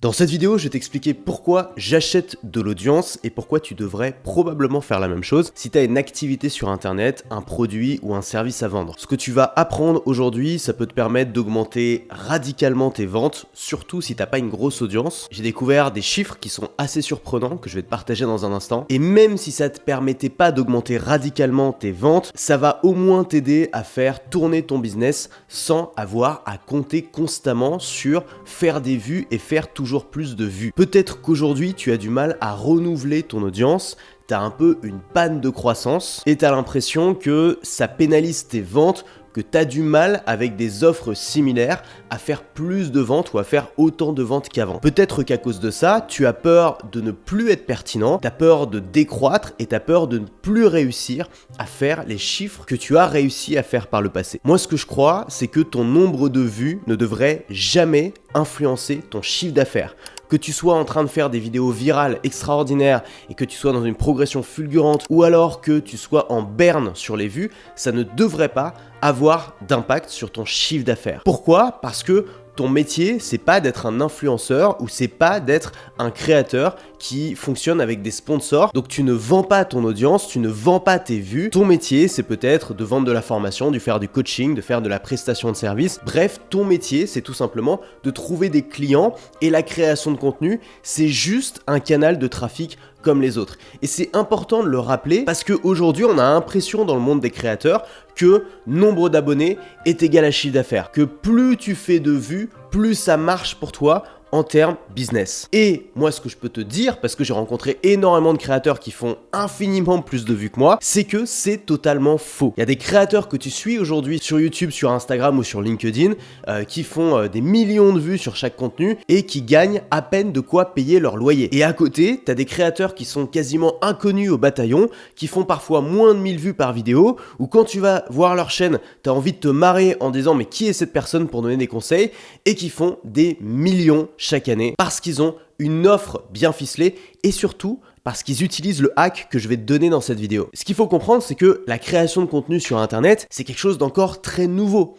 Dans cette vidéo, je vais t'expliquer pourquoi j'achète de l'audience et pourquoi tu devrais probablement faire la même chose si tu as une activité sur internet, un produit ou un service à vendre. Ce que tu vas apprendre aujourd'hui, ça peut te permettre d'augmenter radicalement tes ventes, surtout si tu n'as pas une grosse audience. J'ai découvert des chiffres qui sont assez surprenants que je vais te partager dans un instant. Et même si ça ne te permettait pas d'augmenter radicalement tes ventes, ça va au moins t'aider à faire tourner ton business sans avoir à compter constamment sur faire des vues et faire toujours plus de vues. Peut-être qu'aujourd'hui tu as du mal à renouveler ton audience, tu as un peu une panne de croissance et tu as l'impression que ça pénalise tes ventes, que tu as du mal avec des offres similaires à faire plus de ventes ou à faire autant de ventes qu'avant. Peut-être qu'à cause de ça, tu as peur de ne plus être pertinent, tu as peur de décroître et tu as peur de ne plus réussir à faire les chiffres que tu as réussi à faire par le passé. Moi, ce que je crois, c'est que ton nombre de vues ne devrait jamais influencer ton chiffre d'affaires. Que tu sois en train de faire des vidéos virales extraordinaires et que tu sois dans une progression fulgurante ou alors que tu sois en berne sur les vues, ça ne devrait pas avoir d'impact sur ton chiffre d'affaires. Pourquoi ? Parce que ton métier, c'est pas d'être un influenceur ou c'est pas d'être un créateur qui fonctionne avec des sponsors. Donc tu ne vends pas ton audience, tu ne vends pas tes vues. Ton métier, c'est peut-être de vendre de la formation, de faire du coaching, de faire de la prestation de service. Bref, ton métier, c'est tout simplement de trouver des clients et la création de contenu, c'est juste un canal de trafic comme les autres. Et c'est important de le rappeler parce qu'aujourd'hui, on a l'impression dans le monde des créateurs que nombre d'abonnés est égal à chiffre d'affaires. Que plus tu fais de vues, plus ça marche pour toi en termes business. Et moi, ce que je peux te dire, parce que j'ai rencontré énormément de créateurs qui font infiniment plus de vues que moi, c'est que c'est totalement faux. Il y a des créateurs que tu suis aujourd'hui sur YouTube, sur Instagram ou sur LinkedIn qui font des millions de vues sur chaque contenu et qui gagnent à peine de quoi payer leur loyer. Et à côté, tu as des créateurs qui sont quasiment inconnus au bataillon, qui font parfois moins de 1000 vues par vidéo, ou quand tu vas voir leur chaîne, tu as envie de te marrer en disant mais qui est cette personne pour donner des conseils, et qui font des millions chaque année parce qu'ils ont une offre bien ficelée et surtout parce qu'ils utilisent le hack que je vais te donner dans cette vidéo. Ce qu'il faut comprendre, c'est que la création de contenu sur Internet, c'est quelque chose d'encore très nouveau.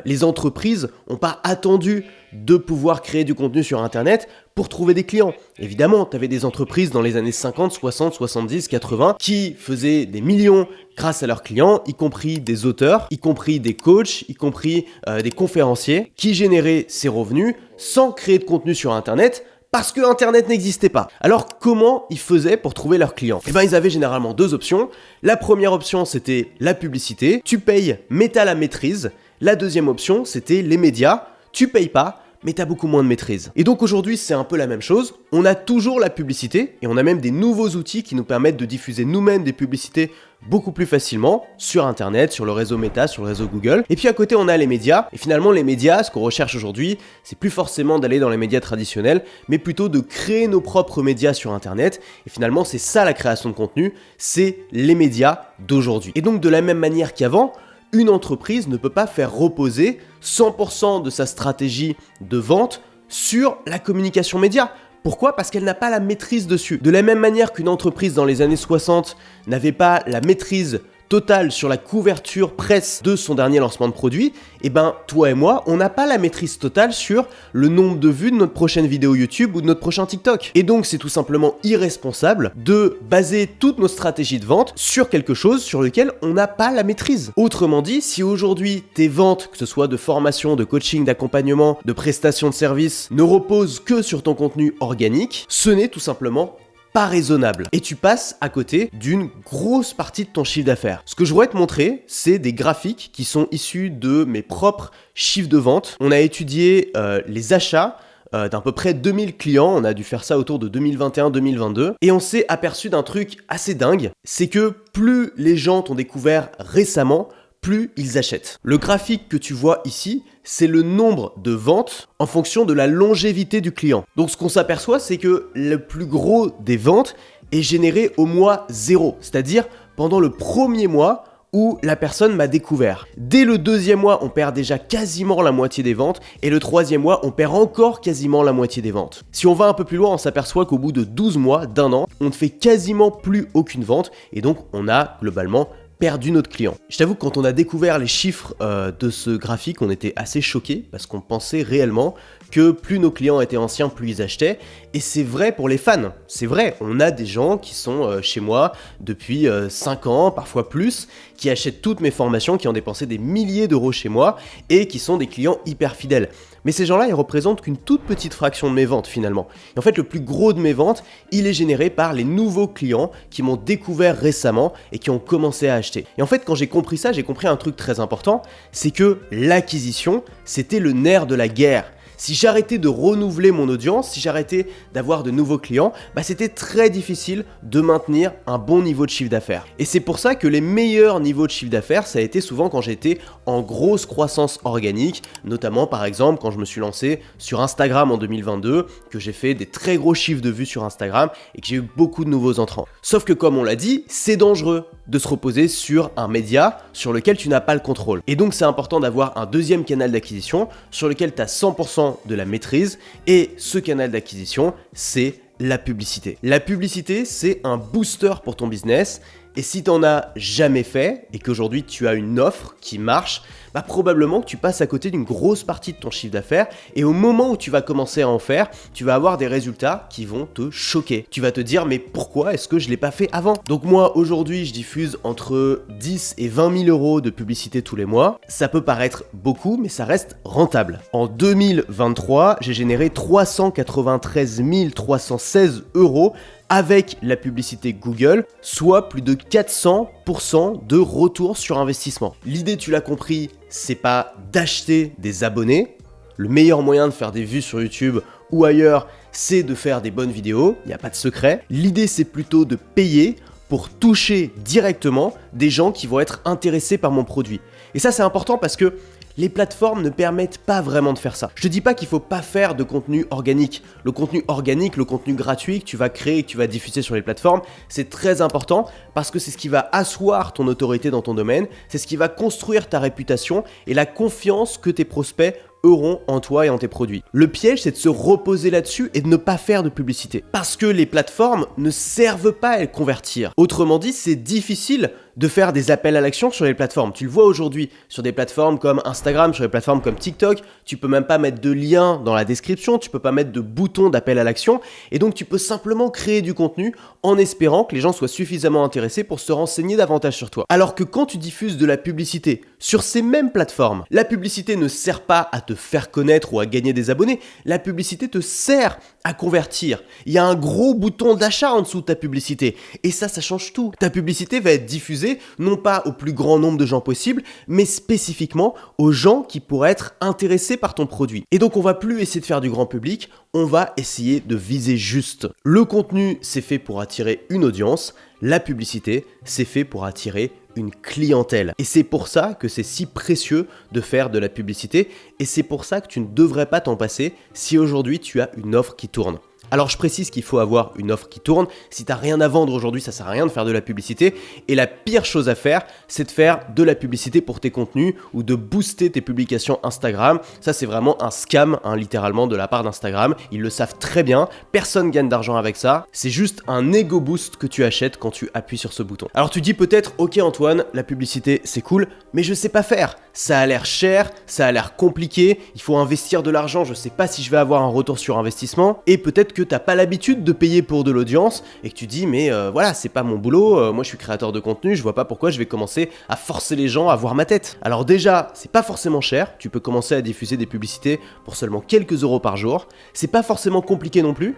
Les entreprises n'ont pas attendu de pouvoir créer du contenu sur Internet pour trouver des clients. Évidemment, tu avais des entreprises dans les années 50, 60, 70, 80 qui faisaient des millions grâce à leurs clients, y compris des auteurs, y compris des coachs, y compris des conférenciers qui généraient ces revenus sans créer de contenu sur Internet parce que Internet n'existait pas. Alors comment ils faisaient pour trouver leurs clients ? Eh bien, ils avaient généralement deux options. La première option, c'était la publicité. Tu payes, mais t'as la maîtrise. La deuxième option, c'était les médias. Tu payes pas, mais tu as beaucoup moins de maîtrise. Et donc aujourd'hui, c'est un peu la même chose. On a toujours la publicité et on a même des nouveaux outils qui nous permettent de diffuser nous-mêmes des publicités beaucoup plus facilement sur Internet, sur le réseau Meta, sur le réseau Google. Et puis à côté, on a les médias. Et finalement, les médias, ce qu'on recherche aujourd'hui, c'est plus forcément d'aller dans les médias traditionnels, mais plutôt de créer nos propres médias sur Internet. Et finalement, c'est ça la création de contenu, c'est les médias d'aujourd'hui. Et donc de la même manière qu'avant, une entreprise ne peut pas faire reposer 100% de sa stratégie de vente sur la communication média. Pourquoi ? Parce qu'elle n'a pas la maîtrise dessus. De la même manière qu'une entreprise dans les années 60 n'avait pas la maîtrise totale sur la couverture presse de son dernier lancement de produit, et ben toi et moi, on n'a pas la maîtrise totale sur le nombre de vues de notre prochaine vidéo YouTube ou de notre prochain TikTok. Et donc c'est tout simplement irresponsable de baser toutes nos stratégies de vente sur quelque chose sur lequel on n'a pas la maîtrise. Autrement dit, si aujourd'hui tes ventes, que ce soit de formation, de coaching, d'accompagnement, de prestation de services, ne reposent que sur ton contenu organique, ce n'est tout simplement pas raisonnable. Et tu passes à côté d'une grosse partie de ton chiffre d'affaires. Ce que je voudrais te montrer, c'est des graphiques qui sont issus de mes propres chiffres de vente. On a étudié les achats d'à peu près 2000 clients, on a dû faire ça autour de 2021-2022, et on s'est aperçu d'un truc assez dingue, c'est que plus les gens t'ont découvert récemment, plus ils achètent. Le graphique que tu vois ici, c'est le nombre de ventes en fonction de la longévité du client. Donc ce qu'on s'aperçoit, c'est que le plus gros des ventes est généré au mois 0, c'est-à-dire pendant le premier mois où la personne m'a découvert. Dès le deuxième mois, on perd déjà quasiment la moitié des ventes et le troisième mois, on perd encore quasiment la moitié des ventes. Si on va un peu plus loin, on s'aperçoit qu'au bout de 12 mois, d'un an, on ne fait quasiment plus aucune vente et donc on a globalement perdu notre client. Je t'avoue que quand on a découvert les chiffres de ce graphique, on était assez choqués parce qu'on pensait réellement que plus nos clients étaient anciens, plus ils achetaient. Et c'est vrai pour les fans, c'est vrai. On a des gens qui sont chez moi depuis 5 ans, parfois plus, qui achètent toutes mes formations, qui ont dépensé des milliers d'euros chez moi et qui sont des clients hyper fidèles. Mais ces gens-là, ils représentent qu'une toute petite fraction de mes ventes finalement. Et en fait, le plus gros de mes ventes, il est généré par les nouveaux clients qui m'ont découvert récemment et qui ont commencé à acheter. Et en fait, quand j'ai compris ça, j'ai compris un truc très important, c'est que l'acquisition, c'était le nerf de la guerre. Si j'arrêtais de renouveler mon audience, si j'arrêtais d'avoir de nouveaux clients, c'était très difficile de maintenir un bon niveau de chiffre d'affaires. Et c'est pour ça que les meilleurs niveaux de chiffre d'affaires, ça a été souvent quand j'étais en grosse croissance organique, notamment par exemple quand je me suis lancé sur Instagram en 2022, que j'ai fait des très gros chiffres de vues sur Instagram et que j'ai eu beaucoup de nouveaux entrants. Sauf que comme on l'a dit, c'est dangereux de se reposer sur un média sur lequel tu n'as pas le contrôle. Et donc c'est important d'avoir un deuxième canal d'acquisition sur lequel tu as 100% de la maîtrise, et ce canal d'acquisition, c'est la publicité. La publicité, c'est un booster pour ton business, et si tu n'en as jamais fait et qu'aujourd'hui tu as une offre qui marche, probablement que tu passes à côté d'une grosse partie de ton chiffre d'affaires, et au moment où tu vas commencer à en faire, tu vas avoir des résultats qui vont te choquer. Tu vas te dire mais pourquoi est-ce que je ne l'ai pas fait avant? Donc moi aujourd'hui je diffuse entre 10 et 20 000 euros de publicité tous les mois. Ça peut paraître beaucoup mais ça reste rentable. En 2023 j'ai généré 393 316 euros avec la publicité Google, soit plus de 400% de retour sur investissement. L'idée, tu l'as compris, c'est pas d'acheter des abonnés. Le meilleur moyen de faire des vues sur YouTube ou ailleurs, c'est de faire des bonnes vidéos, il n'y a pas de secret. L'idée, c'est plutôt de payer pour toucher directement des gens qui vont être intéressés par mon produit. Et ça, c'est important parce que les plateformes ne permettent pas vraiment de faire ça. Je te dis pas qu'il faut pas faire de contenu organique. Le contenu organique, le contenu gratuit que tu vas créer et que tu vas diffuser sur les plateformes, c'est très important parce que c'est ce qui va asseoir ton autorité dans ton domaine, c'est ce qui va construire ta réputation et la confiance que tes prospects auront en toi et en tes produits. Le piège, c'est de se reposer là-dessus et de ne pas faire de publicité. Parce que les plateformes ne servent pas à convertir. Autrement dit, c'est difficile de faire des appels à l'action sur les plateformes. Tu le vois aujourd'hui sur des plateformes comme Instagram, sur des plateformes comme TikTok, tu peux même pas mettre de lien dans la description, tu peux pas mettre de bouton d'appel à l'action, et donc tu peux simplement créer du contenu en espérant que les gens soient suffisamment intéressés pour se renseigner davantage sur toi. Alors que quand tu diffuses de la publicité sur ces mêmes plateformes, la publicité ne sert pas à te faire connaître ou à gagner des abonnés, la publicité te sert à convertir. Il y a un gros bouton d'achat en dessous de ta publicité, et ça change tout. Ta publicité va être diffusée non pas au plus grand nombre de gens possible, mais spécifiquement aux gens qui pourraient être intéressés par ton produit. Et donc on va plus essayer de faire du grand public, on va essayer de viser juste. Le contenu, c'est fait pour attirer une audience, la publicité, c'est fait pour attirer une clientèle. Et c'est pour ça que c'est si précieux de faire de la publicité, et c'est pour ça que tu ne devrais pas t'en passer si aujourd'hui tu as une offre qui tourne. Alors je précise qu'il faut avoir une offre qui tourne. Si tu n'as rien à vendre aujourd'hui, ça sert à rien de faire de la publicité. Et la pire chose à faire, c'est de faire de la publicité pour tes contenus ou de booster tes publications Instagram. Ça, c'est vraiment un scam, littéralement, de la part d'Instagram. Ils le savent très bien. Personne gagne d'argent avec ça. C'est juste un ego boost que tu achètes quand tu appuies sur ce bouton. Alors tu dis peut-être, ok Antoine, la publicité c'est cool, mais je sais pas faire. Ça a l'air cher, ça a l'air compliqué, il faut investir de l'argent, je sais pas si je vais avoir un retour sur investissement. Et peut-être que t'as pas l'habitude de payer pour de l'audience et que tu dis mais voilà, c'est pas mon boulot, moi je suis créateur de contenu, je vois pas pourquoi je vais commencer à forcer les gens à voir ma tête. Alors déjà, c'est pas forcément cher, tu peux commencer à diffuser des publicités pour seulement quelques euros par jour. C'est pas forcément compliqué non plus.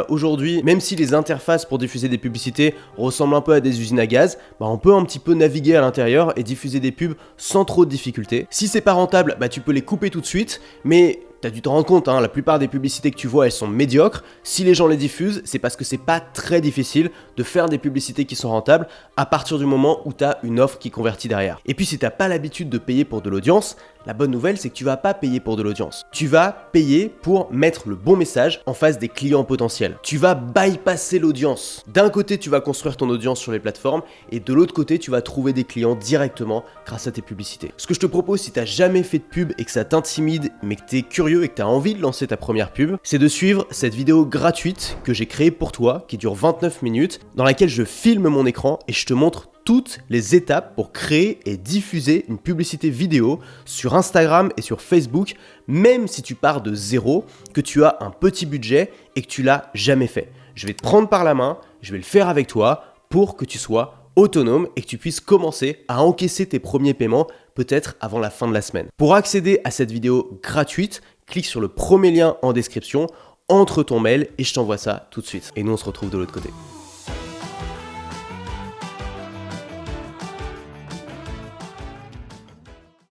Aujourd'hui, même si les interfaces pour diffuser des publicités ressemblent un peu à des usines à gaz, on peut un petit peu naviguer à l'intérieur et diffuser des pubs sans trop de difficultés. Si c'est pas rentable, tu peux les couper tout de suite, mais t'as dû te rendre compte, la plupart des publicités que tu vois, elles sont médiocres. Si les gens les diffusent, c'est parce que c'est pas très difficile de faire des publicités qui sont rentables à partir du moment où t'as une offre qui convertit derrière. Et puis si t'as pas l'habitude de payer pour de l'audience, la bonne nouvelle, c'est que tu vas pas payer pour de l'audience. Tu vas payer pour mettre le bon message en face des clients potentiels. Tu vas bypasser l'audience. D'un côté, tu vas construire ton audience sur les plateformes et de l'autre côté, tu vas trouver des clients directement grâce à tes publicités. Ce que je te propose, si t'as jamais fait de pub et que ça t'intimide, mais que t'es curieux et que t'as envie de lancer ta première pub, c'est de suivre cette vidéo gratuite que j'ai créée pour toi, qui dure 29 minutes, dans laquelle je filme mon écran et je te montre toutes les étapes pour créer et diffuser une publicité vidéo sur Instagram et sur Facebook, même si tu pars de zéro, que tu as un petit budget et que tu l'as jamais fait. Je vais te prendre par la main, je vais le faire avec toi pour que tu sois autonome et que tu puisses commencer à encaisser tes premiers paiements peut-être avant la fin de la semaine. Pour accéder à cette vidéo gratuite, clique sur le premier lien en description, entre ton mail et je t'envoie ça tout de suite. Et nous on se retrouve de l'autre côté.